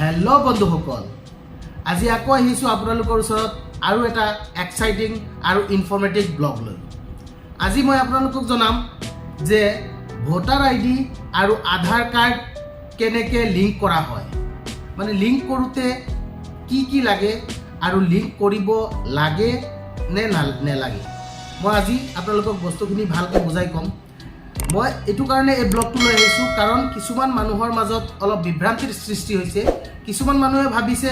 Hello बंधुসকল আজি আকৌ আহিছো আপোনালোকৰ ওচৰত আৰু এটা এক্সাইটিং আৰু ইনফৰমেটিভ ব্লগ লৈ। আজি মই আপোনালোকক জনাম যে ভোটাৰ আইডি আৰু আধাৰ কাৰ্ড কেনেকৈ লিংক কৰা হয়, মানে লিংক কৰোঁতে কি লাগে আৰু লিংক কৰিব লাগে নে নালাগে। মই আজি আপোনালোকক বস্তুখিনি ভালকৈ বুজাই ক'ম। মই এইটো কাৰণে এই ব্লগটো লৈ আহিছোঁ কাৰণ কিছুমান মানুহৰ মাজত অলপ বিভ্ৰান্তিৰ সৃষ্টি হৈছে। কিছুমান মানুহে ভাবিছে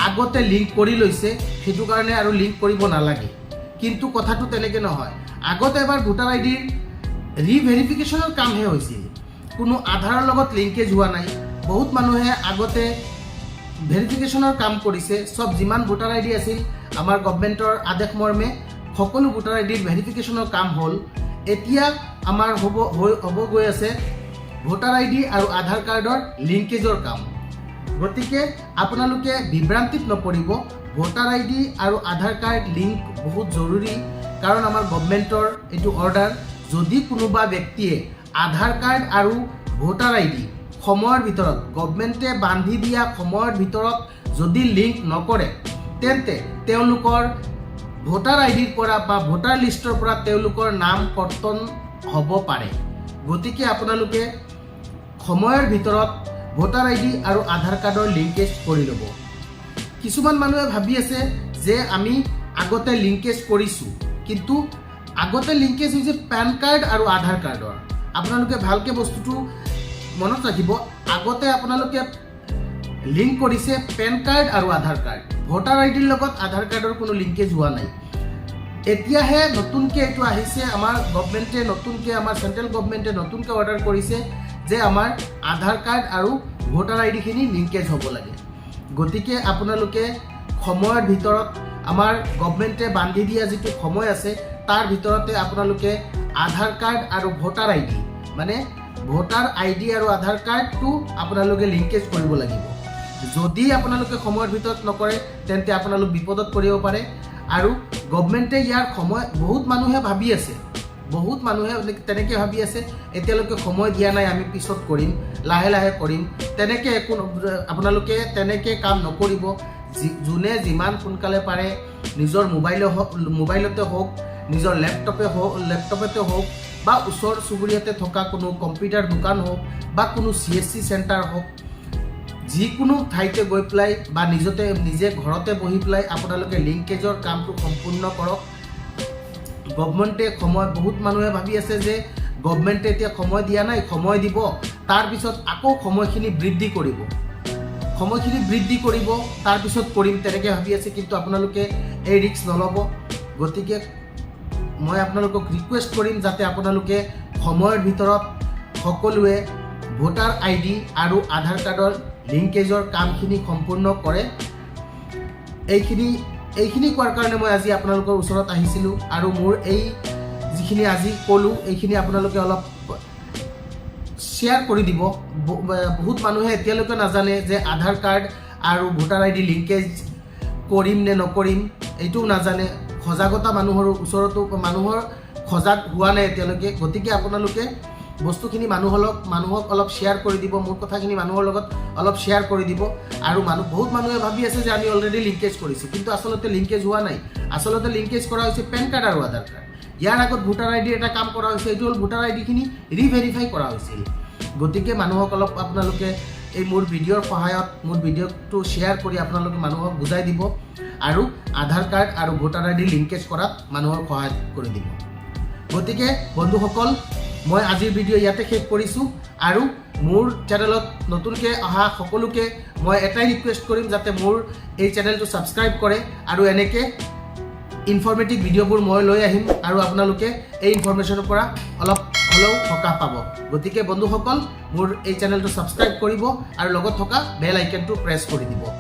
আগতে লিংক কৰি লৈছে, সেইটো কাৰণে আৰু লিংক কৰিব নালাগে, কিন্তু কথাটো তেনেকৈ নহয়। আগতে এবাৰ ভোটাৰ আইডিৰ ৰিভেৰিফিকেশ্যনৰ কামহে হৈছিল, কোনো আধাৰৰ লগত লিংকেজ হোৱা নাই। বহুত মানুহে আগতে ভেৰিফিকেশ্যনৰ কাম কৰিছে। চব যিমান ভোটাৰ আইডি আছিল আমাৰ গভৰ্ণমেণ্টৰ আদেশ মৰ্মে সকলো ভোটাৰ আইডিৰ ভেৰিফিকেশ্যনৰ কাম হ'ল। এতিয়া আমাৰ হ'ব গৈ আছে ভোটাৰ আইডি আৰু আধাৰ কাৰ্ডৰ লিংকেজৰ কাম। গতিকে আপোনালোকে বিভ্ৰান্তিত নপৰিব। ভোটাৰ আইডি আৰু আধাৰ কাৰ্ড লিংক বহুত জৰুৰী, কাৰণ আমাৰ গভৰ্ণমেণ্টৰ এইটো অৰ্ডাৰ। যদি কোনোবা ব্যক্তিয়ে আধাৰ কাৰ্ড আৰু ভোটাৰ আইডি সময়ৰ ভিতৰত, গভৰ্ণমেণ্টে বান্ধি দিয়া সময়ৰ ভিতৰত যদি লিংক নকৰে, তেন্তে তেওঁলোকৰ ভোটাৰ আইডিৰ পৰা বা ভোটাৰ লিষ্টৰ পৰা তেওঁলোকৰ নাম কৰ্তন হ'ব পাৰে। গতিকে আপোনালোকে সময়ৰ ভিতৰত ভোটাৰ আইডি আৰু আধাৰ কাৰ্ডৰ লিংকেজ কৰি ল'ব। কিছুমান মানুহে ভাবি আছে যে আমি আগতে লিংকেজ কৰিছোঁ, কিন্তু আগতে লিংকেজ হৈছে পেন কাৰ্ড আৰু আধাৰ কাৰ্ডৰ। আপোনালোকে ভালকৈ বস্তুটো মনত ৰাখিব। আগতে আপোনালোকে লিংক কৰিছে পেন কাৰ্ড আৰু আধাৰ কাৰ্ড। ভোটাৰ আইডিৰ লগত আধাৰ কাৰ্ডৰ কোনো লিংকেজ হোৱা নাই। এতিয়াহে নতুনকৈ এইটো আহিছে, আমাৰ গভৰ্ণমেণ্টে নতুনকৈ, আমাৰ চেণ্ট্ৰেল গভৰ্ণমেণ্টে নতুনকৈ অৰ্ডাৰ কৰিছে যে আমাৰ আধাৰ কাৰ্ড আৰু ভোটাৰ আইডিখিনি লিংকেজ হ'ব লাগে। গতিকে আপোনালোকে সময়ৰ ভিতৰত, আমাৰ গভৰ্ণমেণ্টে বান্ধি দিয়া যিটো সময় আছে তাৰ ভিতৰতে আপোনালোকে আধাৰ কাৰ্ড আৰু ভোটাৰ আইডি, মানে ভোটাৰ আইডি আৰু আধাৰ কাৰ্ডটো আপোনালোকে লিংকেজ কৰিব লাগিব। যদি আপোনালোকে সময়ৰ ভিতৰত নকৰে তেন্তে আপোনালোক বিপদত পৰিব পাৰে। আৰু গভৰ্ণমেণ্টে ইয়াৰ সময়, বহুত মানুহে ভাবি আছে, বহুত মানুহে তেনেকৈ ভাবি আছে এতিয়ালৈকে সময় দিয়া নাই, আমি পিছত কৰিম, লাহে লাহে কৰিম। তেনেকৈ একো আপোনালোকে তেনেকৈ কাম নকৰিব। যোনে যিমান সোনকালে পাৰে নিজৰ মোবাইলতে হওক, নিজৰ লেপটপতে হওক, বা ওচৰ চুবুৰীয়াতে থকা কোনো কম্পিউটাৰ দোকান হওক বা কোনো CSC চেণ্টাৰ হওক, যিকোনো ঠাইতে গৈ পেলাই বা নিজে ঘৰতে বহি পেলাই আপোনালোকে লিংকেজৰ কামটো সম্পূৰ্ণ কৰক। গভৰ্ণমেণ্টে সময়, বহুত মানুহে ভাবি আছে যে গভৰ্ণমেণ্টে এতিয়া সময় দিয়া নাই, সময় দিব, তাৰপিছত আকৌ সময়খিনি বৃদ্ধি কৰিব, তাৰপিছত কৰিম, তেনেকৈ ভাবি আছে। কিন্তু আপোনালোকে এই ৰিস্ক নল'ব। গতিকে মই আপোনালোকক ৰিকুৱেষ্ট কৰিম যাতে আপোনালোকে সময়ৰ ভিতৰত সকলোৱে ভোটাৰ আইডি আৰু আধাৰ কাৰ্ডৰ লিংকেজৰ কামখিনি সম্পূৰ্ণ কৰে। এইখিনি কোৱাৰ কাৰণে মই আজি আপোনালোকৰ ওচৰত আহিছিলোঁ। আৰু মোৰ এই যিখিনি আজি ক'লোঁ এইখিনি আপোনালোকে অলপ শ্বেয়াৰ কৰি দিব। বহুত মানুহে এতিয়ালৈকে নাজানে যে আধাৰ কাৰ্ড আৰু ভোটাৰ আইডি লিংকেজ কৰিম নে নকৰিম, এইটোও নাজানে। সজাগতা মানুহৰ ওচৰতো, মানুহৰ সজাগ হোৱা নাই এতিয়ালৈকে। গতিকে আপোনালোকে বস্তুখিনি মানুহক অলপ শ্বেয়াৰ কৰি দিব, মোৰ কথাখিনি মানুহৰ লগত অলপ শ্বেয়াৰ কৰি দিব। আৰু বহুত মানুহে ভাবি আছে যে আমি অলৰেডি লিংকেজ কৰিছোঁ, কিন্তু আচলতে লিংকেজ হোৱা নাই। আচলতে লিংকেজ কৰা হৈছে পেন কাৰ্ড আৰু আধাৰ কাৰ্ড। ইয়াৰ আগত ভোটাৰ আইডিৰ এটা কাম কৰা হৈছে, এইটো হ'ল ভোটাৰ আইডিখিনি ৰিভেৰিফাই কৰা হৈছিল। গতিকে মানুহক অলপ আপোনালোকে এই মোৰ ভিডিঅ'ৰ সহায়ত, মোৰ ভিডিঅ'টো শ্বেয়াৰ কৰি আপোনালোকে মানুহক বুজাই দিব আৰু আধাৰ কাৰ্ড আৰু ভোটাৰ আইডি লিংকেজ কৰাত মানুহৰ সহায় কৰি দিব। গতিকে বন্ধুসকল, মই আজিৰ ভিডিঅ' ইয়াতে শেষ কৰিছোঁ। আৰু মোৰ চেনেলত নতুনকৈ অহা সকলোকে মই এটাই ৰিকুৱেষ্ট কৰিম যাতে মোৰ এই চেনেলটো ছাবস্ক্ৰাইব কৰে, আৰু এনেকৈ ইনফৰ্মেটিভ ভিডিঅ'বোৰ মই লৈ আহিম আৰু আপোনালোকে এই ইনফৰ্মেশ্যনৰ পৰা অলপ হ'লেও সকাহ পাব। গতিকে বন্ধুসকল, মোৰ এই চেনেলটো ছাবস্ক্ৰাইব কৰিব আৰু লগত থকা বেল আইকনটো প্ৰেছ কৰি দিব।